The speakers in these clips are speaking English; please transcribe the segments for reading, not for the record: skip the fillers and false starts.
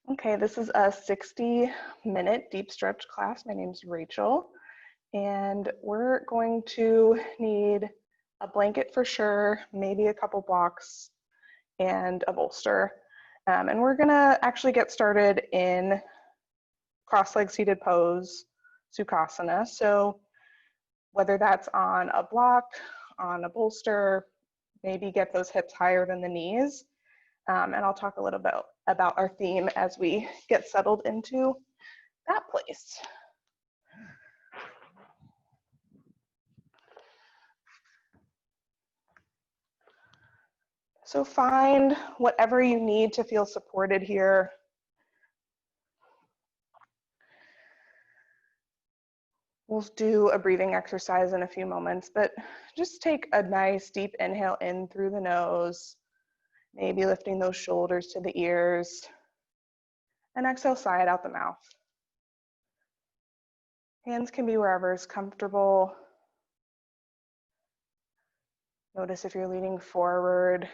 Okay, this is a 60-minute deep stretch class. My name is Rachel, and we're going to need a blanket for sure, maybe a couple blocks, and a bolster. And we're gonna actually get started in cross-leg seated pose, Sukhasana. So whether that's on a block, on a bolster, maybe get those hips higher than the knees. And I'll talk a little bit about our theme as we get settled into that place. So find whatever you need to feel supported here. We'll do a breathing exercise in a few moments, but just take a nice deep inhale in through the nose, maybe lifting those shoulders to the ears, and exhale, sigh it out the mouth. Hands can be wherever is comfortable. Notice if you're leaning forward,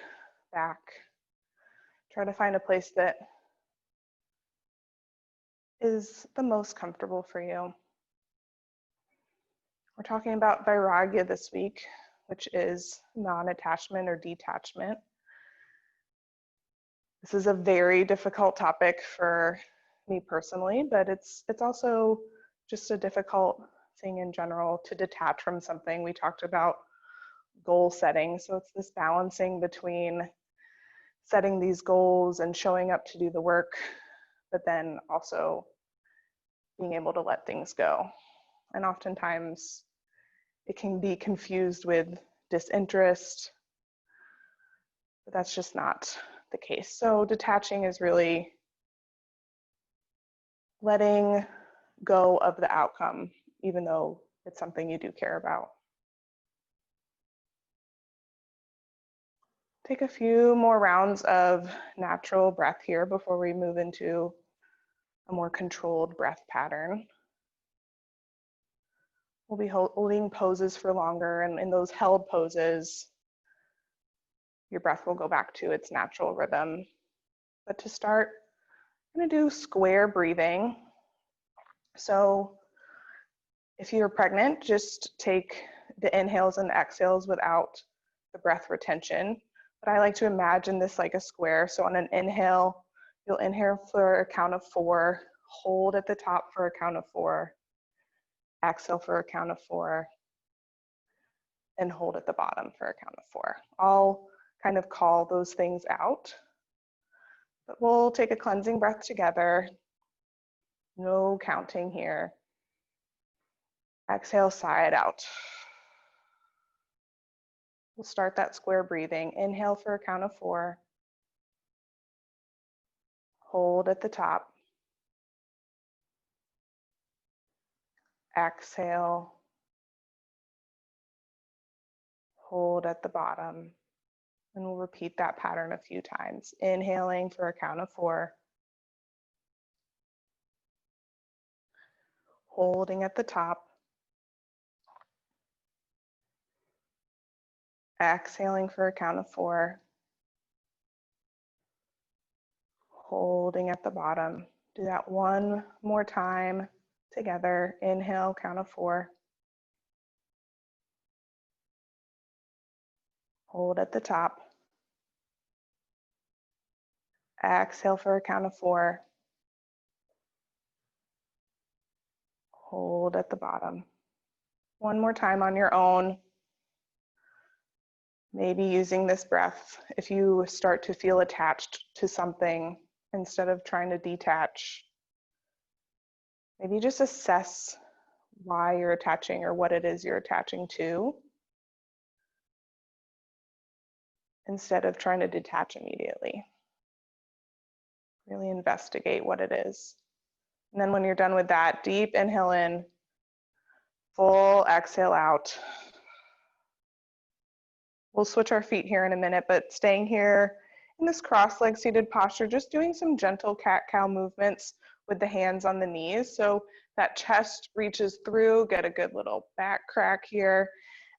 back. Try to find a place that is the most comfortable for you. We're talking about vairagya this week, which is non-attachment or detachment. This is a very difficult topic for me personally, but it's also just a difficult thing in general to detach from something. We talked about goal setting, so it's this balancing between setting these goals and showing up to do the work, but then also being able to let things go. And oftentimes it can be confused with disinterest, but that's just not the case. So detaching is really letting go of the outcome, even though it's something you do care about. Take a few more rounds of natural breath here before we move into a more controlled breath pattern. We'll be holding poses for longer, and in those held poses, your breath will go back to its natural rhythm. But to start, I'm gonna do square breathing. So if you're pregnant, just take the inhales and the exhales without the breath retention. But I like to imagine this like a square. So on an inhale, you'll inhale for a count of 4, hold at the top for a count of 4, exhale for a count of 4, and hold at the bottom for a count of 4. I'll kind of call those things out. But we'll take a cleansing breath together. No counting here. Exhale, sigh it out. We'll start that square breathing. Inhale for a count of 4. Hold at the top. Exhale. Hold at the bottom. And we'll repeat that pattern a few times. Inhaling for a count of 4. Holding at the top. Exhaling for a count of 4. Holding at the bottom. Do that one more time together. Inhale, count of 4. Hold at the top. Exhale for a count of 4. Hold at the bottom. One more time on your own. Maybe using this breath if you start to feel attached to something instead of trying to detach. Maybe just assess why you're attaching or what it is you're attaching to instead of trying to detach immediately. Really investigate what it is. And then when you're done with that, deep inhale in, full exhale out. We'll switch our feet here in a minute, but staying here in this cross-leg seated posture, just doing some gentle cat-cow movements with the hands on the knees. So that chest reaches through, get a good little back crack here,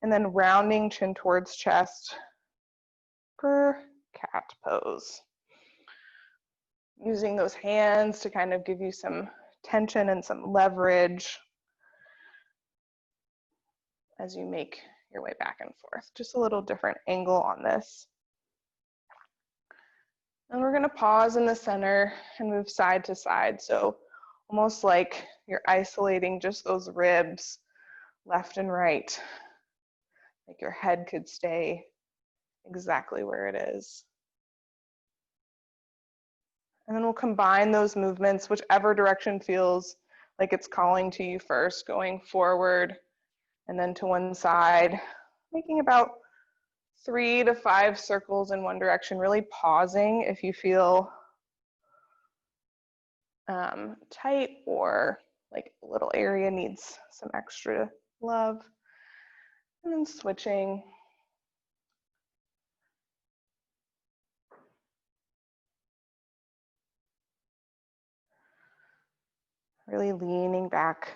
and then rounding chin towards chest for cat pose. using those hands to kind of give you some tension and some leverage as you make your way back and forth. Just a little different angle on this. And we're gonna pause in the center and move side to side. So almost like you're isolating just those ribs left and right. Like your head could stay exactly where it is. And then we'll combine those movements, whichever direction feels like it's calling to you first, going forward and then to one side, making about 3 to 5 circles in one direction, really pausing if you feel tight or like a little area needs some extra love. And then switching. Really leaning back.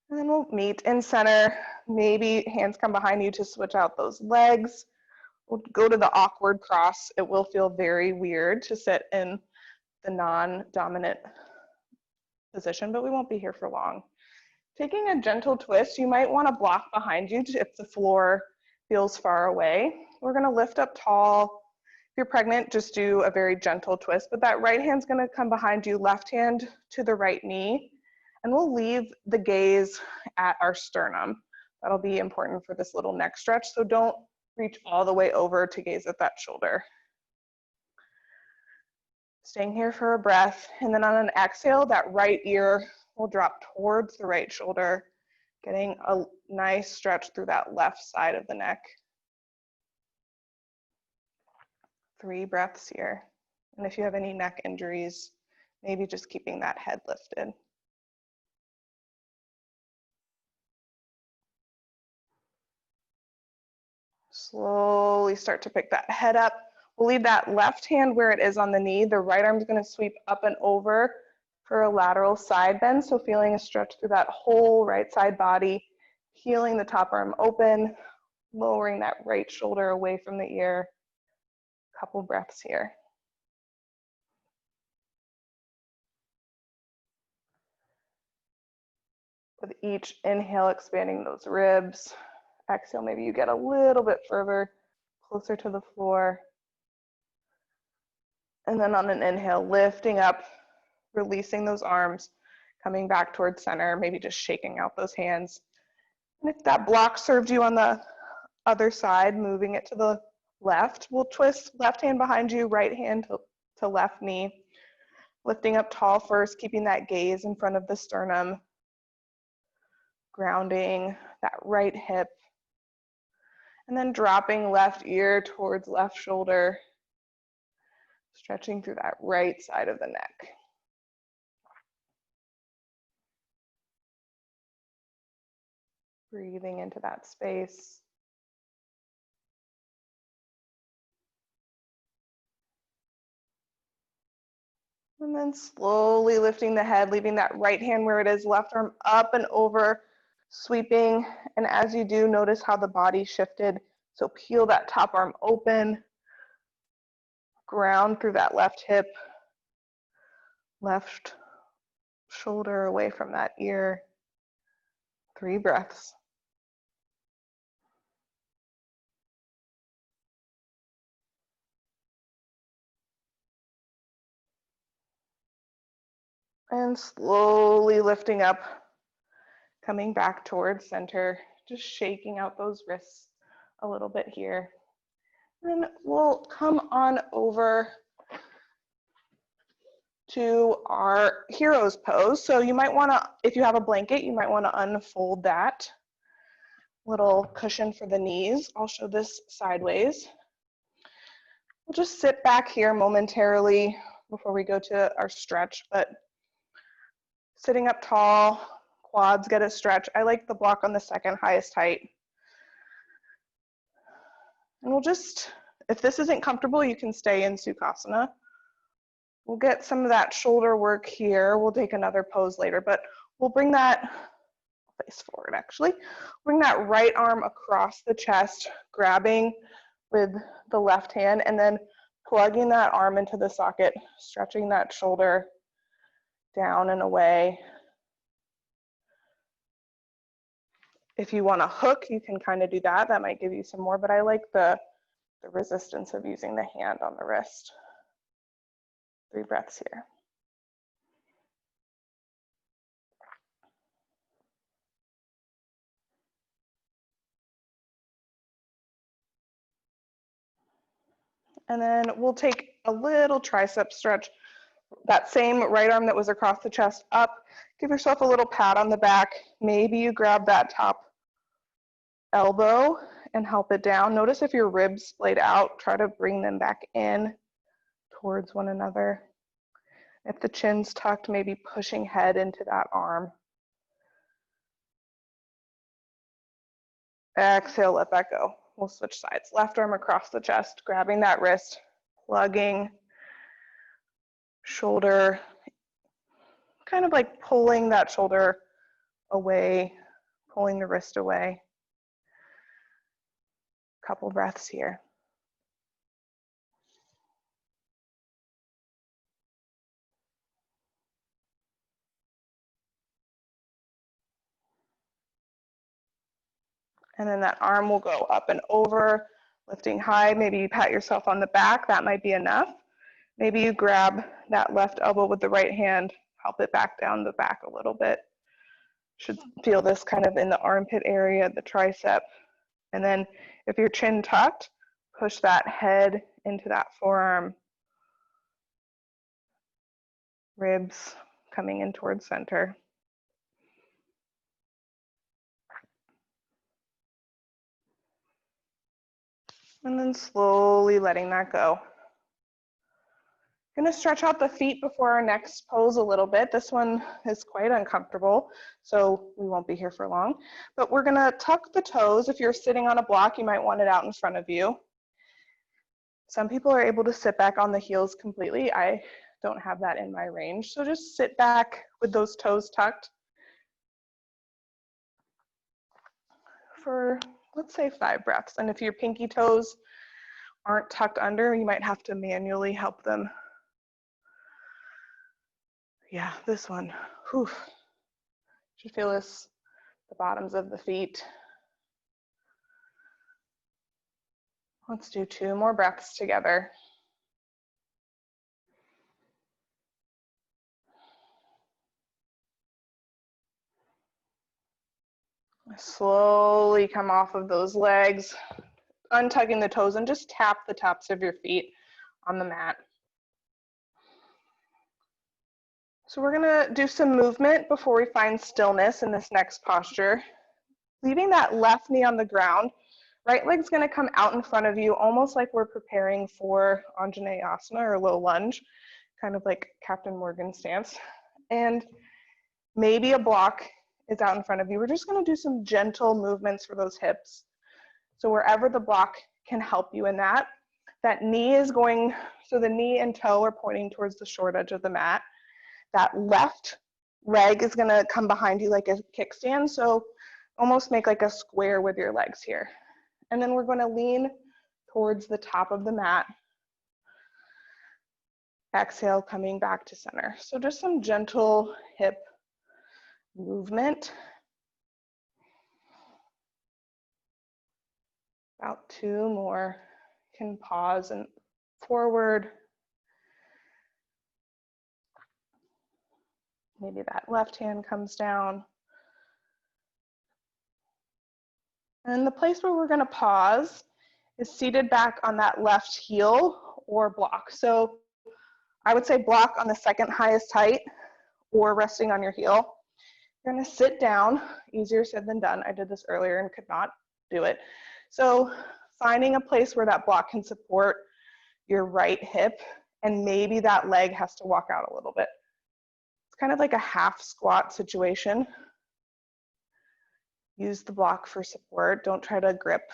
And then we'll meet in center. Maybe hands come behind you to switch out those legs. We'll go to the awkward cross. It will feel very weird to sit in the non-dominant position, but we won't be here for long. Taking a gentle twist, you might want to block behind you if the floor feels far away. We're going to lift up tall. If you're pregnant, just do a very gentle twist, but that right hand's going to come behind you, left hand to the right knee, and we'll leave the gaze at our sternum. That'll be important for this little neck stretch, so don't reach all the way over to gaze at that shoulder. Staying here for a breath, and then on an exhale, that right ear will drop towards the right shoulder, getting a nice stretch through that left side of the neck. 3 breaths here. And if you have any neck injuries, maybe just keeping that head lifted. Slowly start to pick that head up. We'll leave that left hand where it is on the knee. The right arm is going to sweep up and over for a lateral side bend. So feeling a stretch through that whole right side body, peeling the top arm open, lowering that right shoulder away from the ear. Couple breaths here. With each inhale, expanding those ribs. Exhale, maybe you get a little bit further, closer to the floor. And then on an inhale, lifting up, releasing those arms, coming back towards center, maybe just shaking out those hands. And if that block served you on the other side, moving it to the left, we'll twist left hand behind you, right hand to left knee. Lifting up tall first, keeping that gaze in front of the sternum. Grounding that right hip. And then dropping left ear towards left shoulder. Stretching through that right side of the neck. Breathing into that space. And then slowly lifting the head, leaving that right hand where it is, left arm up and over, sweeping. And as you do, notice how the body shifted. So peel that top arm open, ground through that left hip, left shoulder away from that ear. 3 breaths. And slowly lifting up, coming back towards center, just shaking out those wrists a little bit here. And then we'll come on over to our hero's pose. So you might want to, if you have a blanket, you might want to unfold that little cushion for the knees. I'll show this sideways. We'll just sit back here momentarily before we go to our stretch, but sitting up tall, quads get a stretch. I like the block on the second highest height. And we'll just, if this isn't comfortable, you can stay in Sukhasana. We'll get some of that shoulder work here. We'll take another pose later, but we'll bring that face forward actually. Bring that right arm across the chest, grabbing with the left hand, and then Plugging that arm into the socket, stretching that shoulder down and away. If you want to hook, you can kind of do that. That might give you some more, but I like the resistance of using the hand on the wrist. 3 breaths here. And then we'll take a little tricep stretch. That same right arm that was across the chest up. Give yourself a little pat on the back. Maybe you grab that top elbow and help it down. Notice if your ribs splayed out, try to bring them back in towards one another. If the chin's tucked, maybe pushing head into that arm. Exhale, let that go. We'll switch sides. Left arm across the chest, grabbing that wrist, plugging, shoulder, kind of like pulling that shoulder away, pulling the wrist away. Couple breaths here. And then that arm will go up and over, lifting high. Maybe you pat yourself on the back, that might be enough. Maybe you grab that left elbow with the right hand, help it back down the back a little bit. Should feel this kind of in the armpit area, the tricep. And then if your chin tucked, push that head into that forearm. Ribs coming in towards center. And then slowly letting that go. Going to stretch out the feet before our next pose a little bit. This one is quite uncomfortable, so we won't be here for long. But we're going to tuck the toes. If you're sitting on a block, you might want it out in front of you. Some people are able to sit back on the heels completely. I don't have that in my range. So just sit back with those toes tucked for, let's say, 5 breaths. And if your pinky toes aren't tucked under, you might have to manually help them. Yeah, this one, whew. Should feel this, the bottoms of the feet. Let's do 2 more breaths together. Slowly come off of those legs, untucking the toes, and just tap the tops of your feet on the mat. So we're gonna do some movement before we find stillness in this next posture. Leaving that left knee on the ground, right leg's gonna come out in front of you, almost like we're preparing for Anjaneyasana or low lunge, kind of like Captain Morgan stance. And maybe a block is out in front of you. We're just gonna do some gentle movements for those hips. So wherever the block can help you in that, that knee is going, so the knee and toe are pointing towards the short edge of the mat. That left leg is gonna come behind you like a kickstand. So almost make like a square with your legs here. And then we're gonna lean towards the top of the mat. Exhale, coming back to center. So just some gentle hip movement. About 2 more. You can pause and forward. Maybe that left hand comes down. And the place where we're gonna pause is seated back on that left heel or block. So I would say block on the second highest height or resting on your heel. You're gonna sit down, easier said than done. I did this earlier and could not do it. So finding a place where that block can support your right hip, and maybe that leg has to walk out a little bit. It's kind of like a half squat situation. Use the block for support. Don't try to grip.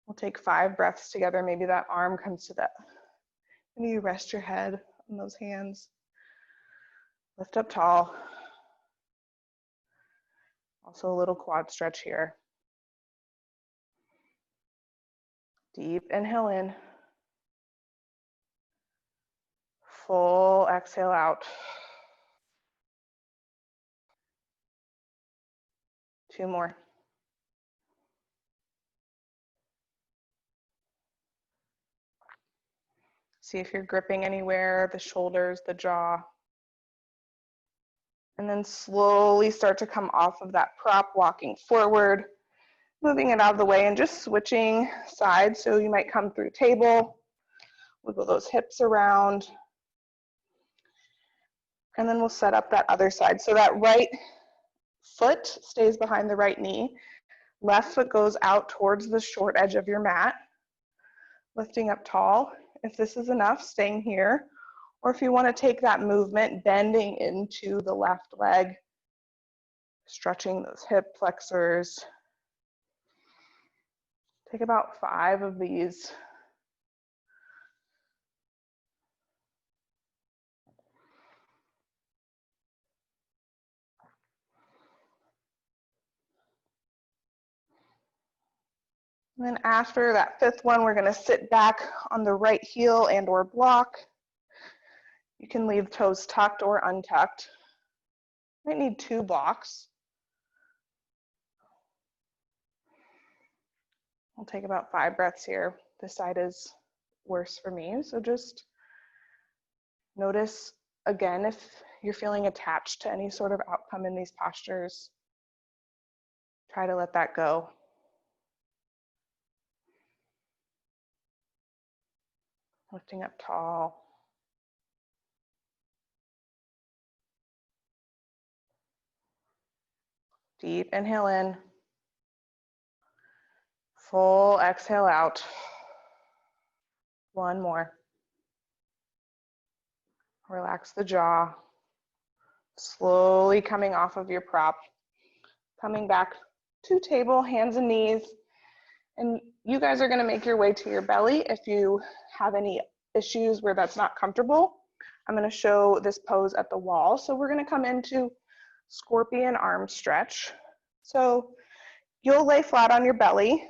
We'll take 5 breaths together. Maybe that arm comes to that. Maybe you rest your head on those hands. Lift up tall. Also a little quad stretch here. Deep inhale in. Full exhale out. 2 more. See if you're gripping anywhere, the shoulders, the jaw. And then slowly start to come off of that prop, walking forward, moving it out of the way and just switching sides. So you might come through table, wiggle those hips around. And then we'll set up that other side. So that right foot stays behind the right knee. Left foot goes out towards the short edge of your mat, lifting up tall. If this is enough, staying here. Or if you want to take that movement, bending into the left leg, stretching those hip flexors. Take about 5 of these. And then after that 5th one, we're going to sit back on the right heel and or block. You can leave toes tucked or untucked. Might need 2 blocks. We'll take about 5 breaths here. This side is worse for me, so just notice again if you're feeling attached to any sort of outcome in these postures. Try to let that go. Lifting up tall. Deep inhale in. Full exhale out. 1 more. Relax the jaw. Slowly coming off of your prop. Coming back to table, hands and knees. And you guys are going to make your way to your belly. If you have any issues where that's not comfortable, I'm going to show this pose at the wall. So we're going to come into scorpion arm stretch. So you'll lay flat on your belly.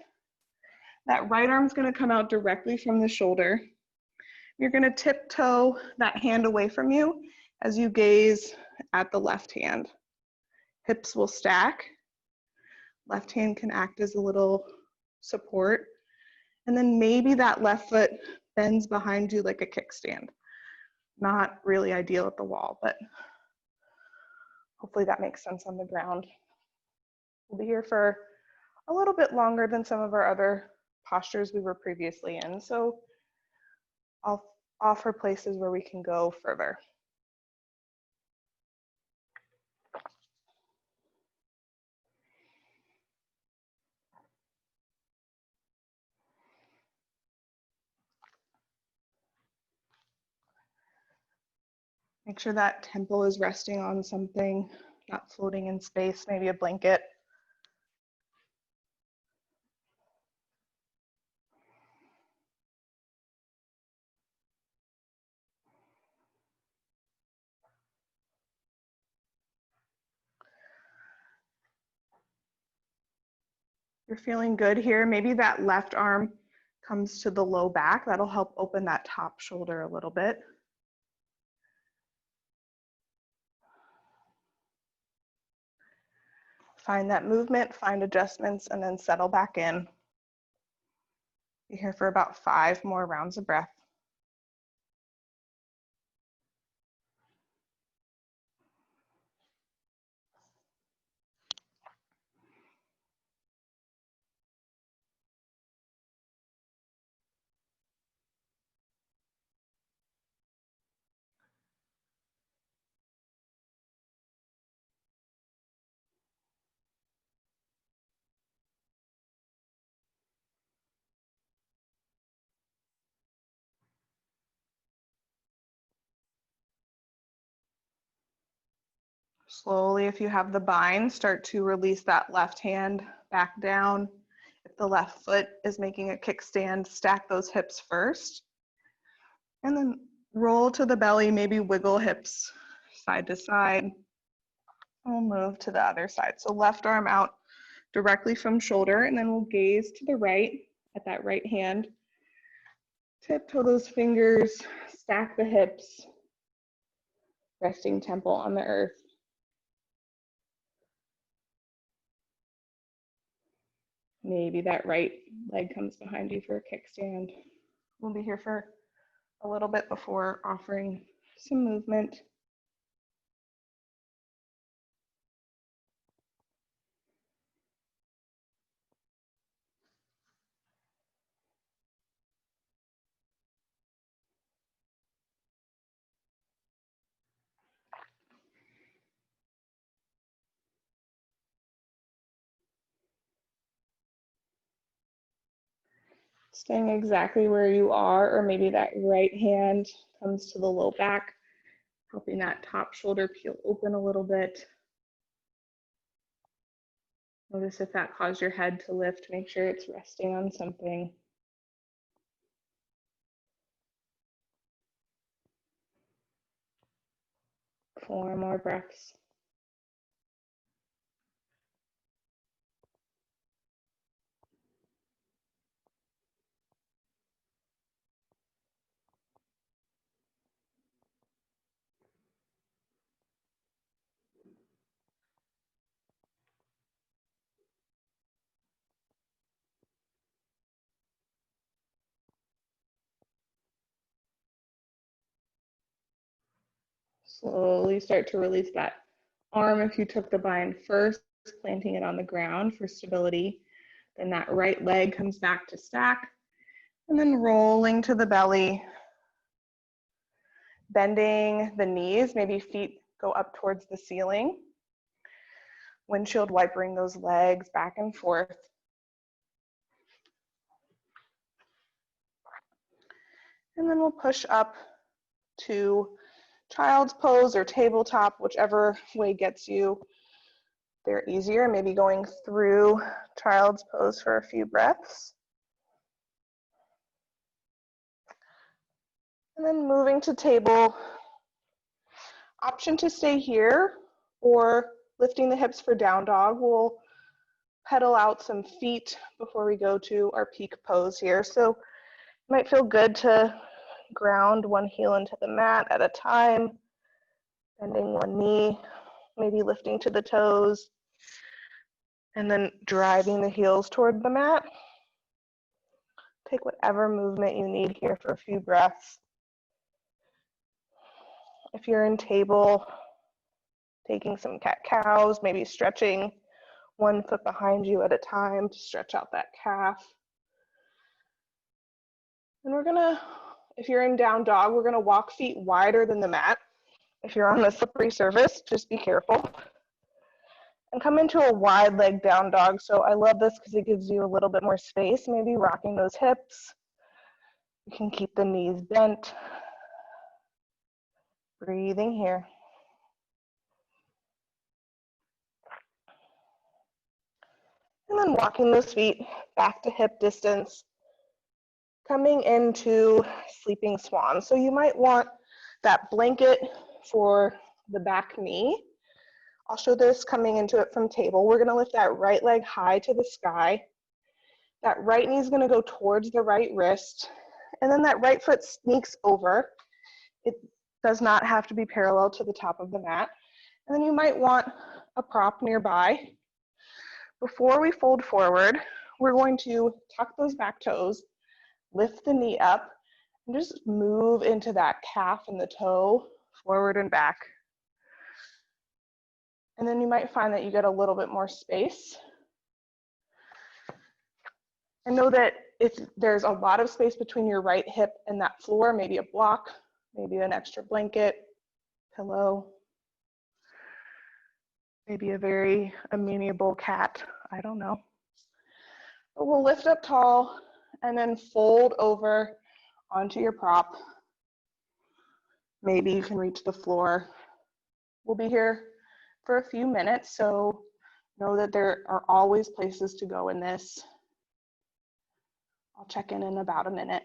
That right arm's going to come out directly from the shoulder. You're going to tiptoe that hand away from you as you gaze at the left hand. Hips will stack. Left hand can act as a little support. And then maybe that left foot bends behind you like a kickstand. Not really ideal at the wall, but hopefully that makes sense on the ground. We'll be here for a little bit longer than some of our other postures we were previously in, so I'll offer places where we can go further. Make sure that temple is resting on something, not floating in space, maybe a blanket. You're feeling good here. Maybe that left arm comes to the low back. That'll help open that top shoulder a little bit. Find that movement, find adjustments, and then settle back in. Be here for about 5 more rounds of breath. Slowly, if you have the bind, start to release that left hand back down. If the left foot is making a kickstand, stack those hips first. And then roll to the belly, maybe wiggle hips side to side. We'll move to the other side. So left arm out directly from shoulder, and then we'll gaze to the right at that right hand. Tiptoe those fingers, stack the hips. resting temple on the earth. Maybe that right leg comes behind you for a kickstand. We'll be here for a little bit before offering some movement. Staying exactly where you are, or maybe that right hand comes to the low back, helping that top shoulder peel open a little bit. Notice if that caused your head to lift, make sure it's resting on something. 4 more breaths. Slowly start to release that arm if you took the bind first, planting it on the ground for stability. Then that right leg comes back to stack, and then rolling to the belly, bending the knees, maybe feet go up towards the ceiling. Windshield wipering those legs back and forth. And then we'll push up to child's pose or tabletop, whichever way gets you there easier. Maybe going through child's pose for a few breaths. And then moving to table. Option to stay here or lifting the hips for down dog. We'll pedal out some feet before we go to our peak pose here. So it might feel good to ground one heel into the mat at a time, bending one knee, maybe lifting to the toes, and then driving the heels toward the mat. Take whatever movement you need here for a few breaths. If you're in table, taking some cat-cows, maybe stretching one foot behind you at a time to stretch out that calf. And we're gonna, if you're in down dog, we're gonna walk feet wider than the mat. If you're on the slippery surface, just be careful. And come into a wide leg down dog. So I love this because it gives you a little bit more space, maybe rocking those hips. You can keep the knees bent. Breathing here. And then walking those feet back to hip distance, coming into sleeping swan. So you might want that blanket for the back knee. I'll show this coming into it from table. We're gonna lift that right leg high to the sky. That right knee is gonna go towards the right wrist, and then that right foot sneaks over. It does not have to be parallel to the top of the mat. And then you might want a prop nearby. Before we fold forward, we're going to tuck those back toes, lift the knee up, and just move into that calf and the toe, forward and back. And then you might find that you get a little bit more space. And know that if there's a lot of space between your right hip and that floor, maybe a block, maybe an extra blanket, pillow, maybe a very amenable cat, I don't know. But we'll lift up tall and then fold over onto your prop. Maybe you can reach the floor. We'll be here for a few minutes, so know that there are always places to go in this. I'll check in about a minute.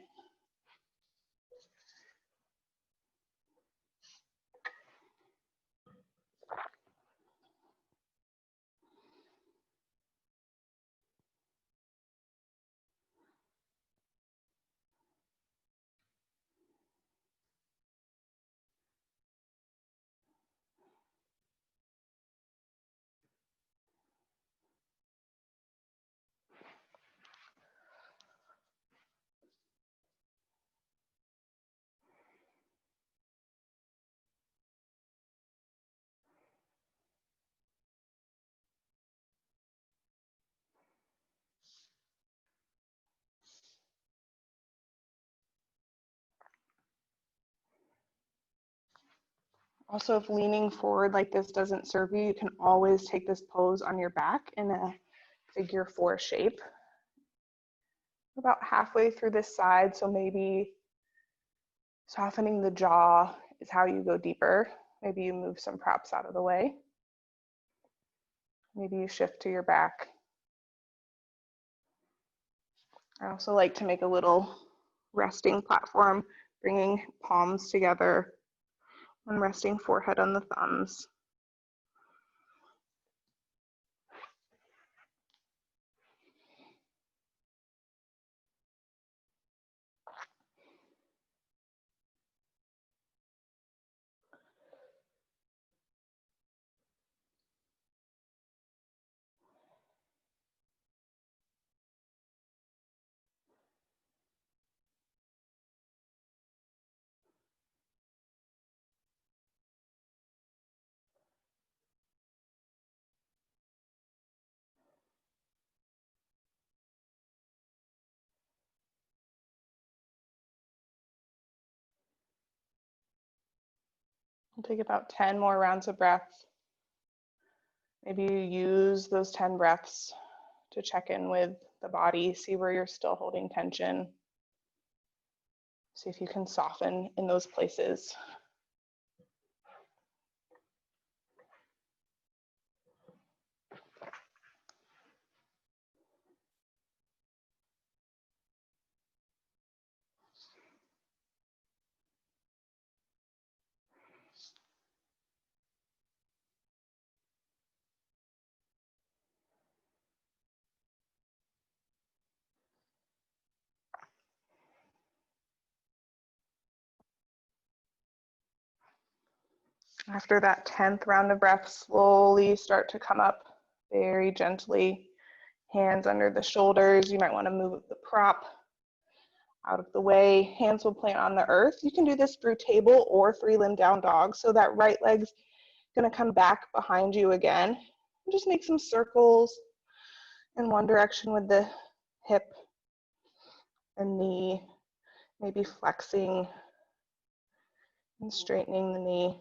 Also, if leaning forward like this doesn't serve you, you can always take this pose on your back in a figure 4 shape. About halfway through this side, so maybe softening the jaw is how you go deeper. Maybe you move some props out of the way. Maybe you shift to your back. I also like to make a little resting platform, bringing palms together and resting forehead on the thumbs. We'll take about 10 more rounds of breath. Maybe you use those 10 breaths to check in with the body, see where you're still holding tension. See if you can soften in those places. After that 10th round of breath, slowly start to come up very gently. Hands under the shoulders. You might want to move the prop out of the way. Hands will plant on the earth. You can do this through table or 3-limb down dog. So that right leg's going to come back behind you again. And just make some circles in one direction with the hip and knee, maybe flexing and straightening the knee.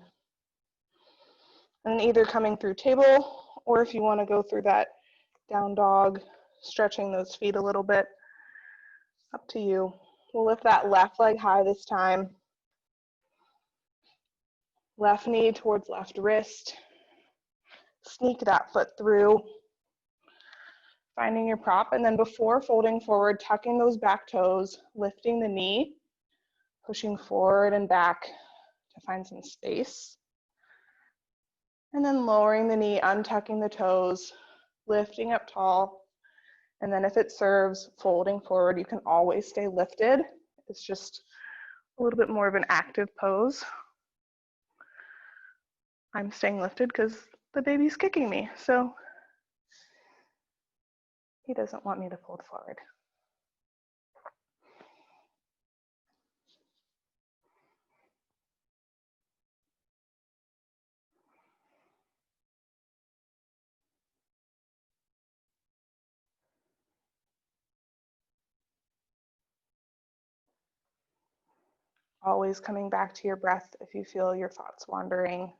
And either coming through table, or if you want to go through that down dog, stretching those feet a little bit, up to you. We'll lift that left leg high this time. Left knee towards left wrist. Sneak that foot through. Finding your prop, and then before folding forward, tucking those back toes, lifting the knee, pushing forward and back to find some space. And then lowering the knee, untucking the toes, lifting up tall. And then if it serves, folding forward. You can always stay lifted. It's just a little bit more of an active pose. I'm staying lifted because the baby's kicking me, so he doesn't want me to fold forward. Always coming back to your breath if you feel your thoughts wandering.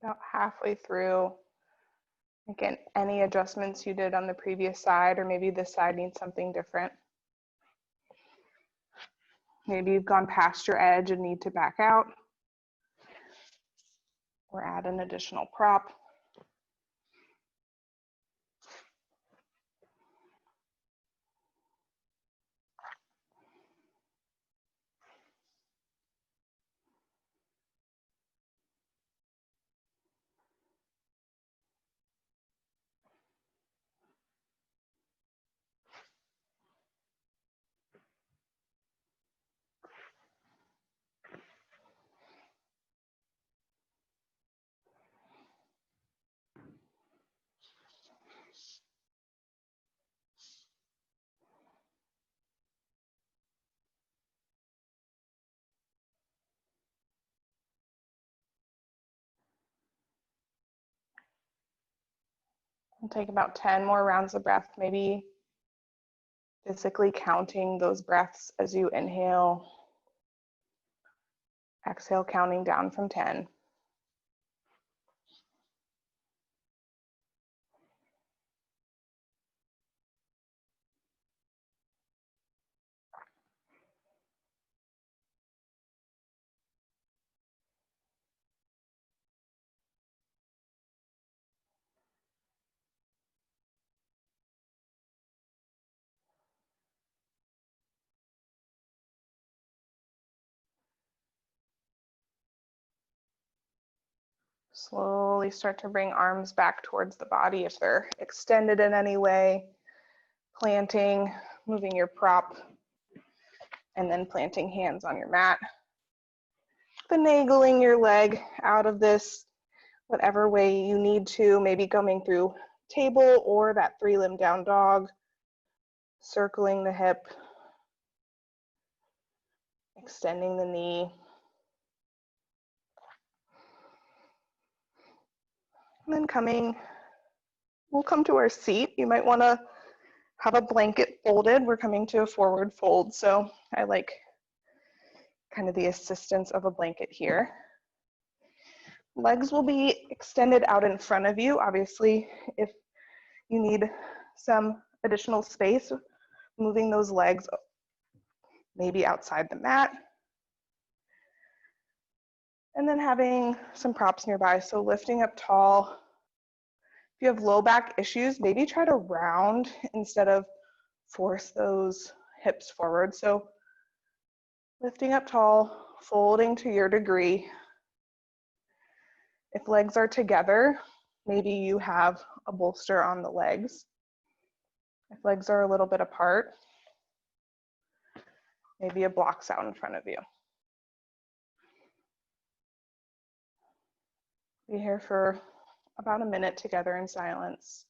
About halfway through. Again, any adjustments you did on the previous side, or maybe this side needs something different. Maybe you've gone past your edge and need to back out, or add an additional prop. And take about 10 more rounds of breath, maybe physically counting those breaths as you inhale. Exhale, counting down from 10. Slowly start to bring arms back towards the body if they're extended in any way. Planting, moving your prop, and then planting hands on your mat. Finagling your leg out of this whatever way you need to, maybe coming through table or that 3-limb down dog, circling the hip, extending the knee. And then we'll come to our seat. You might want to have a blanket folded. We're coming to a forward fold, so I like kind of the assistance of a blanket here. Legs will be extended out in front of you. Obviously, if you need some additional space, moving those legs maybe outside the mat. And then having some props nearby, so lifting up tall. If you have low back issues, maybe try to round instead of force those hips forward. So lifting up tall, folding to your degree. If legs are together, maybe you have a bolster on the legs. If legs are a little bit apart, maybe a block's out in front of you. Be here for about a minute together in silence.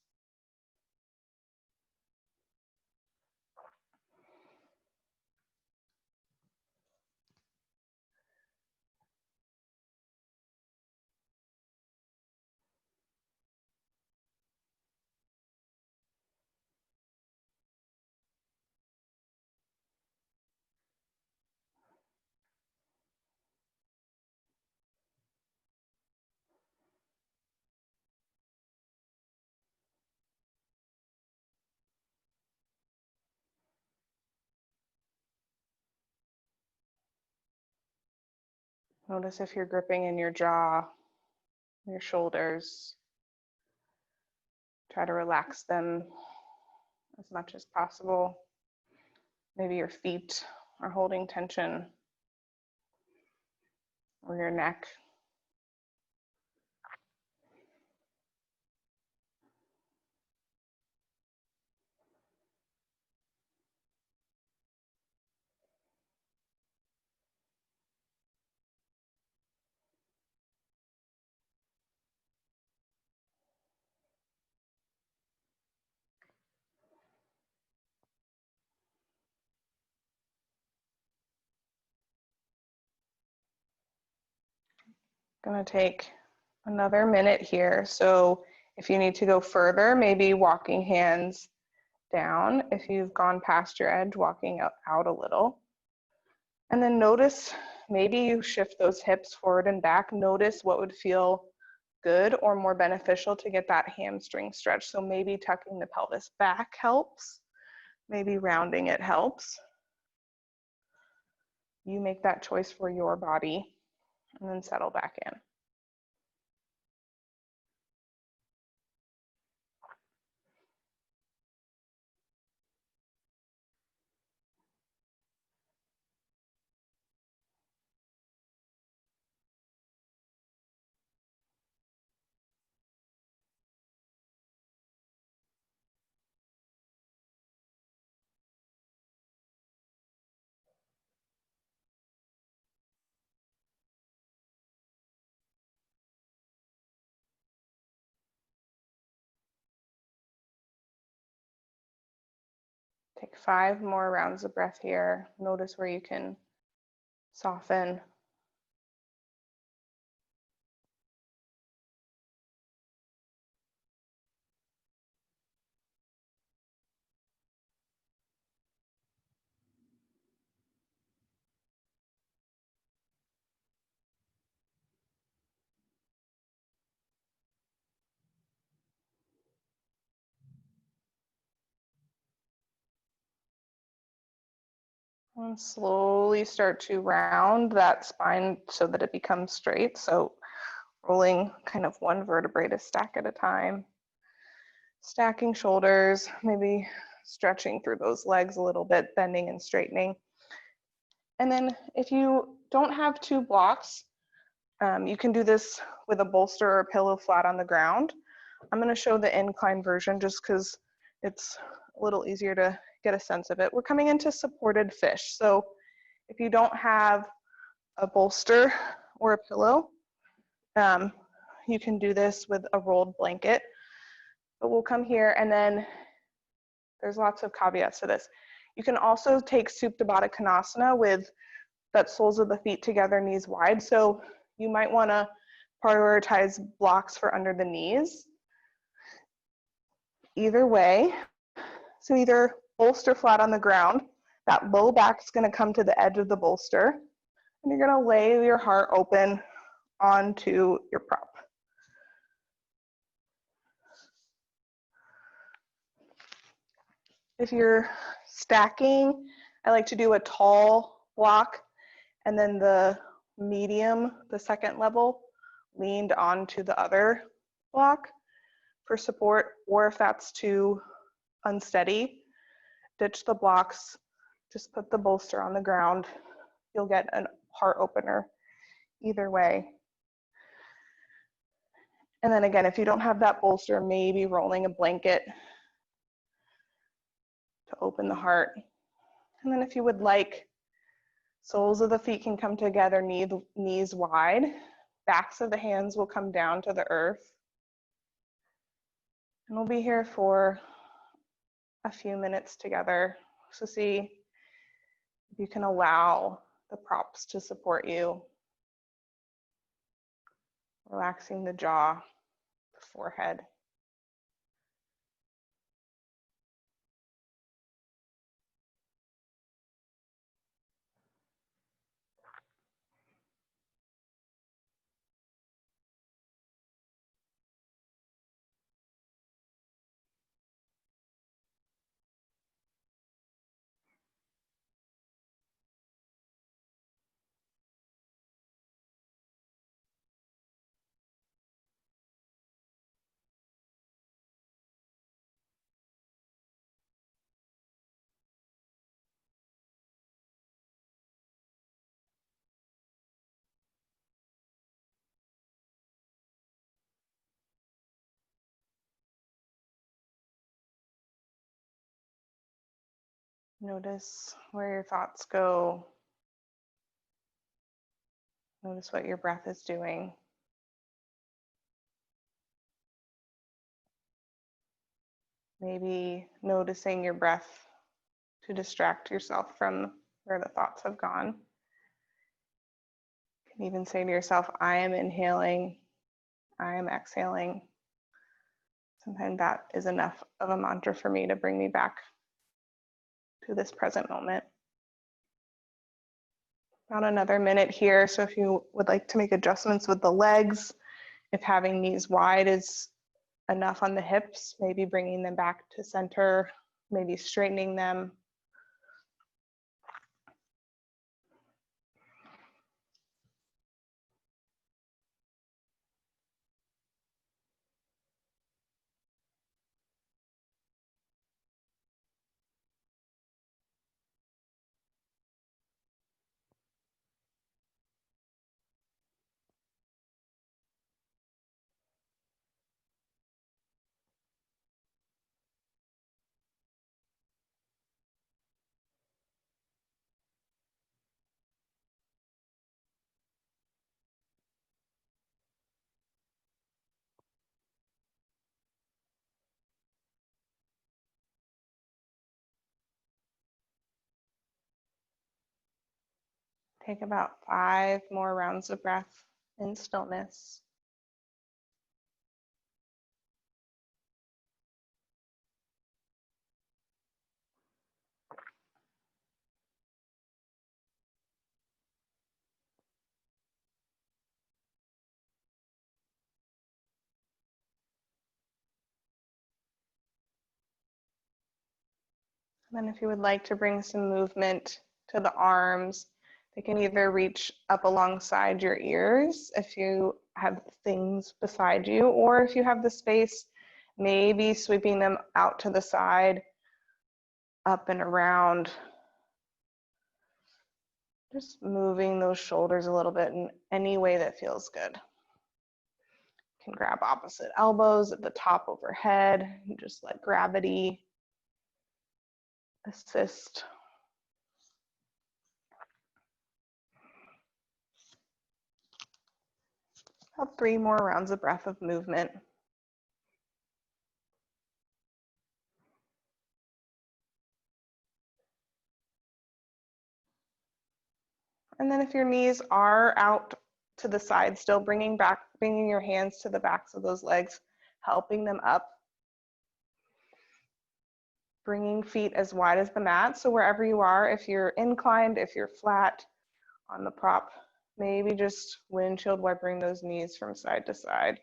Notice if you're gripping in your jaw, your shoulders. Try to relax them as much as possible. Maybe your feet are holding tension, or your neck. Gonna take another minute here. So if you need to go further, maybe walking hands down. If you've gone past your edge, walking out a little. And then notice, maybe you shift those hips forward and back. Notice what would feel good or more beneficial to get that hamstring stretch. So maybe tucking the pelvis back helps. Maybe rounding it helps. You make that choice for your body and then settle back in. Take 5 more rounds of breath here. Notice where you can soften. And slowly start to round that spine so that it becomes straight. So rolling kind of one vertebrae to stack at a time. Stacking shoulders, maybe stretching through those legs a little bit, bending and straightening. And then if you don't have two blocks, you can do this with a bolster or a pillow flat on the ground. I'm going to show the incline version just because it's a little easier to get a sense of it. We're coming into supported fish. So if you don't have a bolster or a pillow, you can do this with a rolled blanket. But we'll come here, and then there's lots of caveats to this. You can also take Supta Baddha Konasana with that soles of the feet together, knees wide. So you might want to prioritize blocks for under the knees. Either way, so either bolster flat on the ground, that low back is going to come to the edge of the bolster, and you're going to lay your heart open onto your prop. If you're stacking, I like to do a tall block and then the medium, the second level, leaned onto the other block for support, or if that's too unsteady, ditch the blocks, just put the bolster on the ground. You'll get a heart opener either way. And then again, if you don't have that bolster, maybe rolling a blanket to open the heart. And then if you would like, soles of the feet can come together, knees wide. Backs of the hands will come down to the earth. And we'll be here for a few minutes together. So see if you can allow the props to support you. Relaxing the jaw, the forehead. Notice where your thoughts go. Notice what your breath is doing. Maybe noticing your breath to distract yourself from where the thoughts have gone. You can even say to yourself, I am inhaling, I am exhaling. Sometimes that is enough of a mantra for me to bring me back to this present moment. About another minute here, so if you would like to make adjustments with the legs, if having knees wide is enough on the hips, maybe bringing them back to center, maybe straightening them. Take about 5 more rounds of breath in stillness. And then if you would like to bring some movement to the arms. They can either reach up alongside your ears if you have things beside you, or if you have the space, maybe sweeping them out to the side, up and around. Just moving those shoulders a little bit in any way that feels good. You can grab opposite elbows at the top overhead and just let gravity assist. About 3 more rounds of breath of movement. And then if your knees are out to the side, still bringing your hands to the backs of those legs, helping them up. Bringing feet as wide as the mat. So wherever you are, if you're inclined, if you're flat on the prop, maybe just windshield wipering those knees from side to side.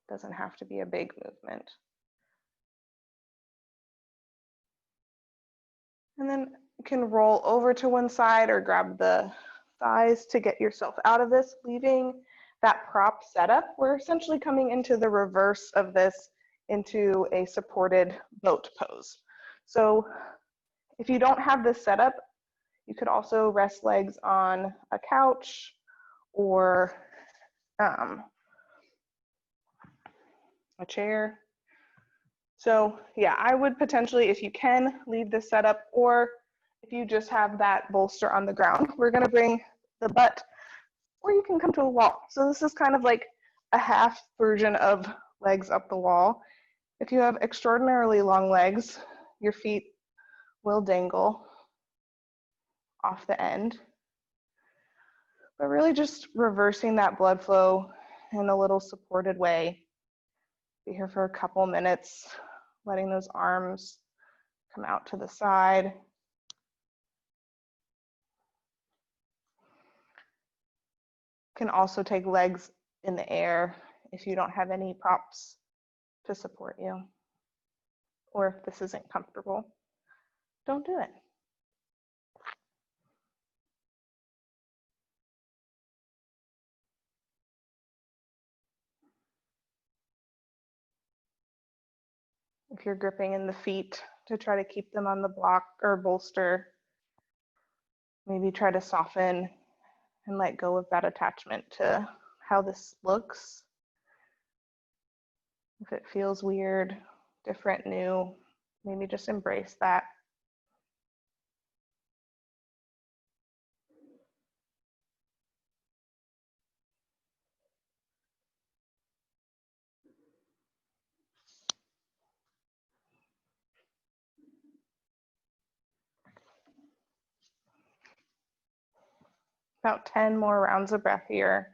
Doesn't have to be a big movement. And then you can roll over to one side or grab the thighs to get yourself out of this, leaving that prop setup. We're essentially coming into the reverse of this, into a supported boat pose. So if you don't have this setup, you could also rest legs on a couch or a chair. So yeah, I would potentially, if you can, leave this setup, or if you just have that bolster on the ground, we're gonna bring the butt, or you can come to a wall. So this is kind of like a half version of legs up the wall. If you have extraordinarily long legs, your feet will dangle off the end. But really just reversing that blood flow in a little supported way. Be here for a couple minutes, letting those arms come out to the side. Can also take legs in the air if you don't have any props to support you. Or if this isn't comfortable, don't do it. If you're gripping in the feet to try to keep them on the block or bolster, maybe try to soften and let go of that attachment to how this looks. If it feels weird, different, new, maybe just embrace that. About 10 more rounds of breath here.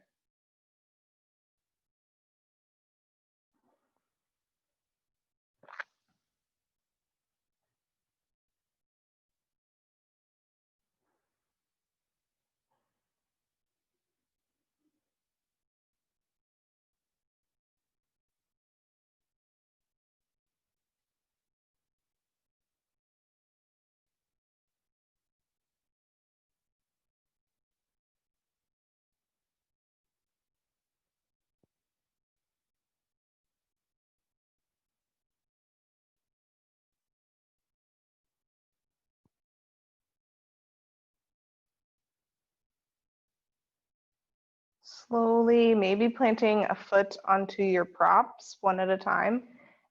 Slowly, maybe planting a foot onto your props one at a time,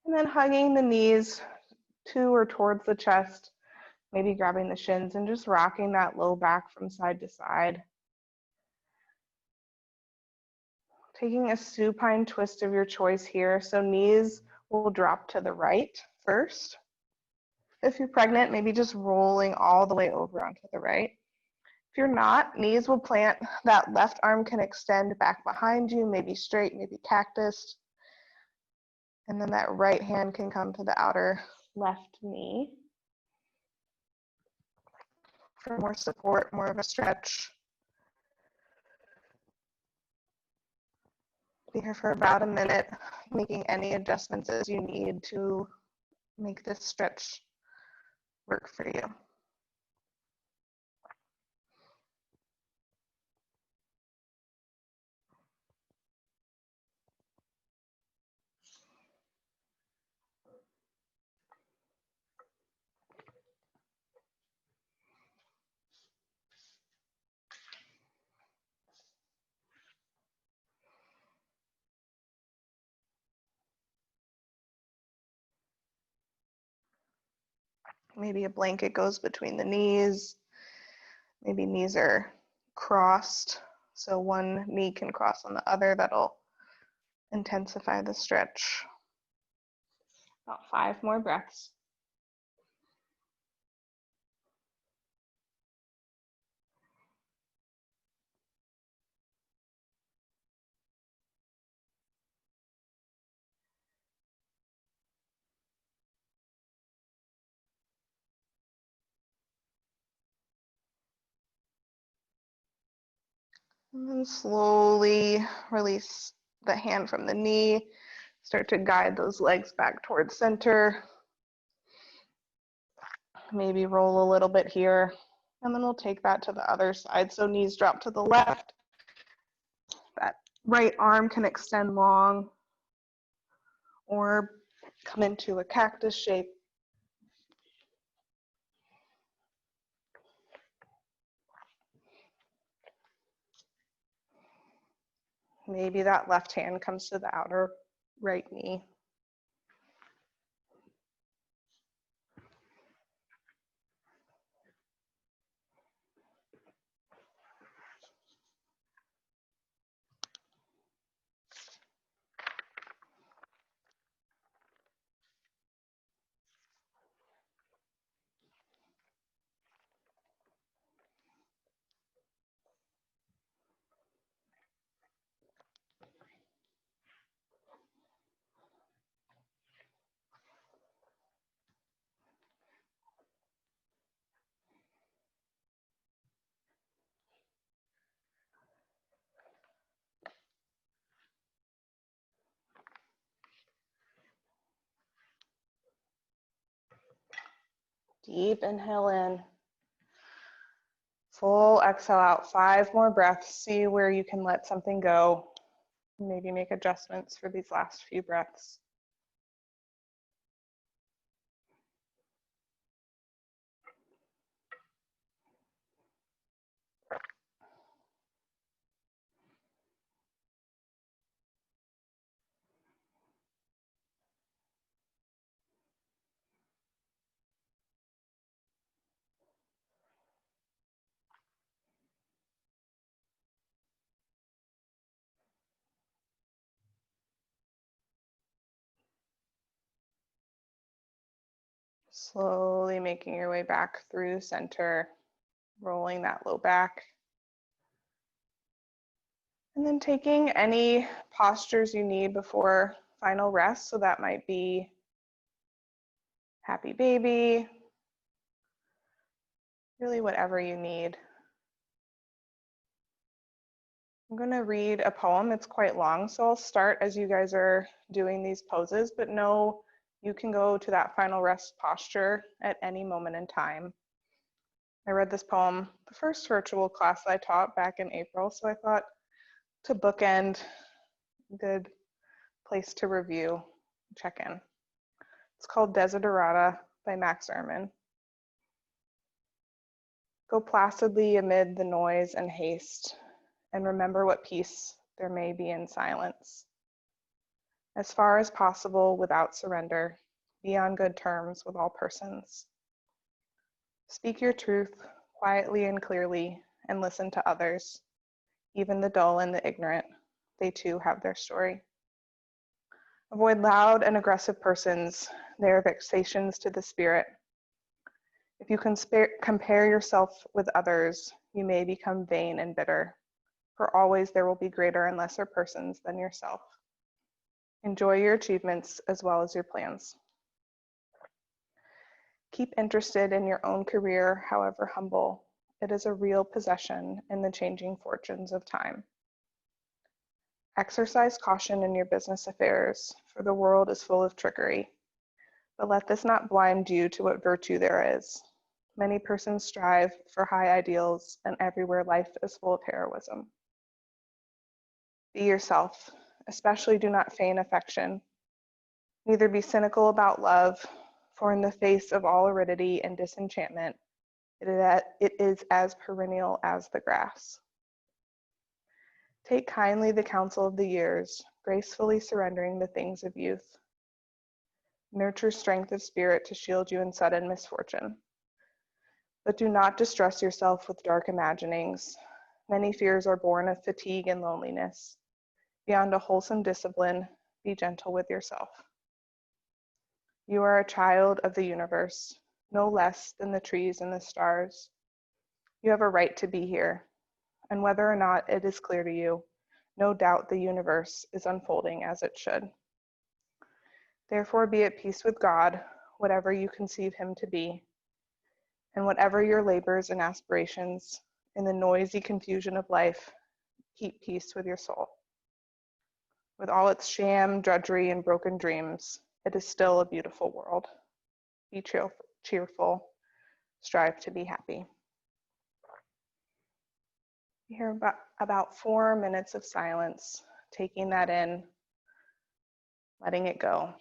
and then hugging the knees to or towards the chest, maybe grabbing the shins and just rocking that low back from side to side. Taking a supine twist of your choice here, so knees will drop to the right first. If you're pregnant, maybe just rolling all the way over onto the right. If you're not, knees will plant, that left arm can extend back behind you, maybe straight, maybe cactus. And then that right hand can come to the outer left knee. For more support, more of a stretch. Be here for about a minute, making any adjustments as you need to make this stretch work for you. Maybe a blanket goes between the knees. Maybe knees are crossed, so one knee can cross on the other. That'll intensify the stretch. About 5 more breaths. And then slowly release the hand from the knee. Start to guide those legs back towards center. Maybe roll a little bit here. And then we'll take that to the other side. So knees drop to the left. That right arm can extend long or come into a cactus shape. Maybe that left hand comes to the outer right knee. Deep inhale in. Full exhale out. 5 more breaths. See where you can let something go. Maybe make adjustments for these last few breaths. Slowly making your way back through center, rolling that low back. And then taking any postures you need before final rest. So that might be happy baby, really whatever you need. I'm going to read a poem. It's quite long, so I'll start as you guys are doing these poses, but know you can go to that final rest posture at any moment in time. I read this poem the first virtual class I taught back in April, so I thought to bookend, good place to review, check in. It's called Desiderata by Max Ehrmann. Go placidly amid the noise and haste, and remember what peace there may be in silence. As far as possible, without surrender, be on good terms with all persons. Speak your truth quietly and clearly, and listen to others, even the dull and the ignorant. They too have their story. Avoid loud and aggressive persons. They are vexations to the spirit. If you compare yourself with others, you may become vain and bitter, for always there will be greater and lesser persons than yourself. Enjoy your achievements as well as your plans. Keep interested in your own career, however humble. It is a real possession in the changing fortunes of time. Exercise caution in your business affairs, for the world is full of trickery. But let this not blind you to what virtue there is. Many persons strive for high ideals, and everywhere life is full of heroism. Be yourself, especially do not feign affection. Neither be cynical about love, for in the face of all aridity and disenchantment, it is as perennial as the grass. Take kindly the counsel of the years, gracefully surrendering the things of youth. Nurture strength of spirit to shield you in sudden misfortune. But do not distress yourself with dark imaginings. Many fears are born of fatigue and loneliness. Beyond a wholesome discipline, be gentle with yourself. You are a child of the universe, no less than the trees and the stars. You have a right to be here, and whether or not it is clear to you, no doubt the universe is unfolding as it should. Therefore, be at peace with God, whatever you conceive him to be, and whatever your labors and aspirations, in the noisy confusion of life, keep peace with your soul. With all its sham, drudgery, and broken dreams, it is still a beautiful world. Be cheerful, strive to be happy. You hear about 4 minutes of silence, taking that in, letting it go.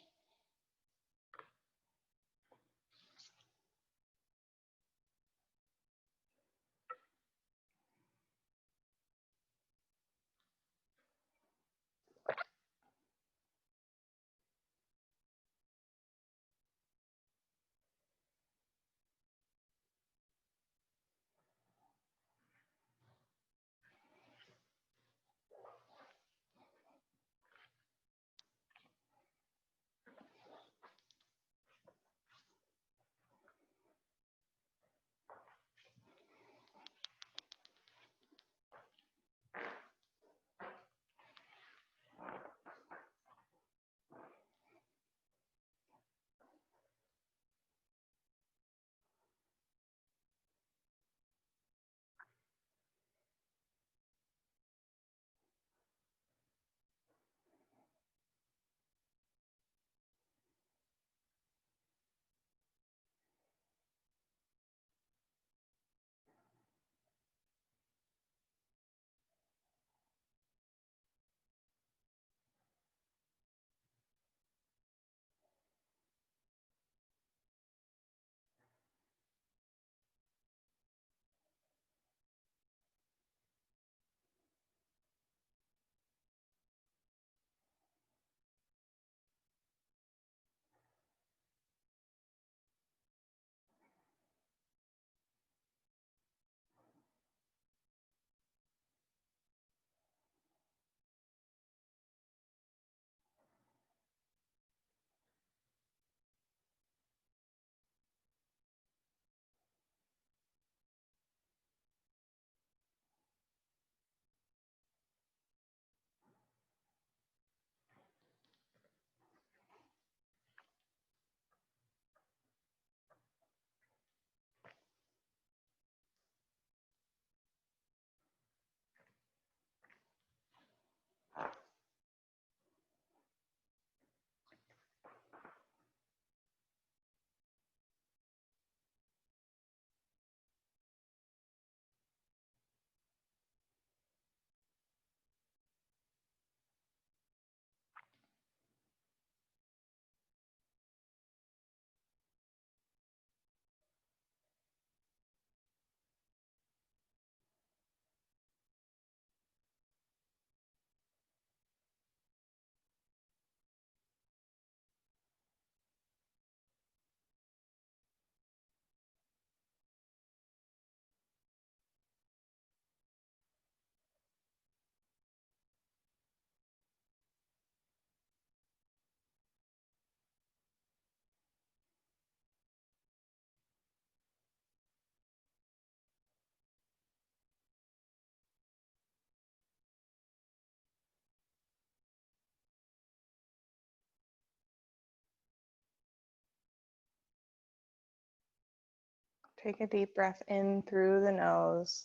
Take a deep breath in through the nose.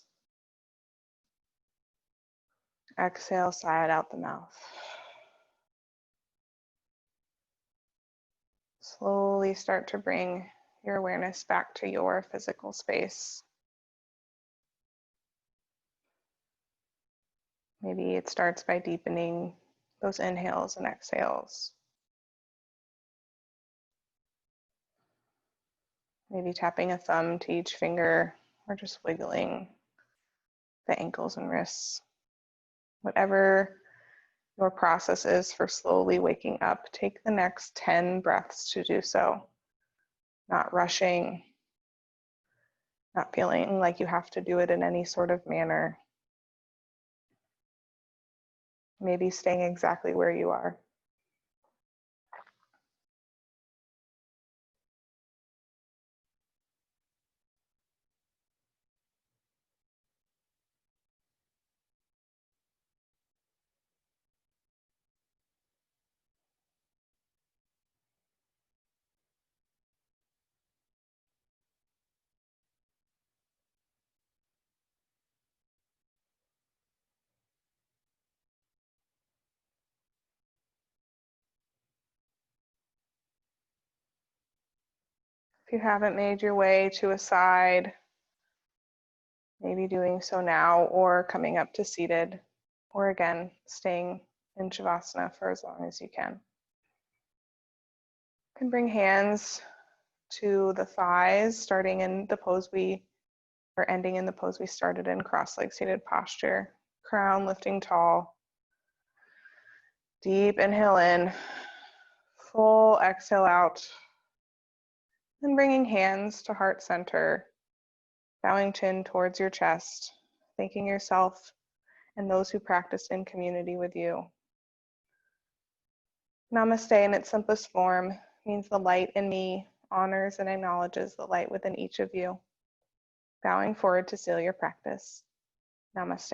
Exhale, sigh it out the mouth. Slowly start to bring your awareness back to your physical space. Maybe it starts by deepening those inhales and exhales. Maybe tapping a thumb to each finger or just wiggling the ankles and wrists. Whatever your process is for slowly waking up, take the next 10 breaths to do so. Not rushing, not feeling like you have to do it in any sort of manner. Maybe staying exactly where you are. If you haven't made your way to a side, maybe doing so now or coming up to seated, or again, staying in Shavasana for as long as you can. You can bring hands to the thighs, starting in the pose or ending in the pose we started in, cross-legged seated posture. Crown lifting tall. Deep inhale in, full exhale out. And bringing hands to heart center, bowing chin towards your chest, thanking yourself and those who practiced in community with you. Namaste in its simplest form means the light in me honors and acknowledges the light within each of you. Bowing forward to seal your practice. Namaste.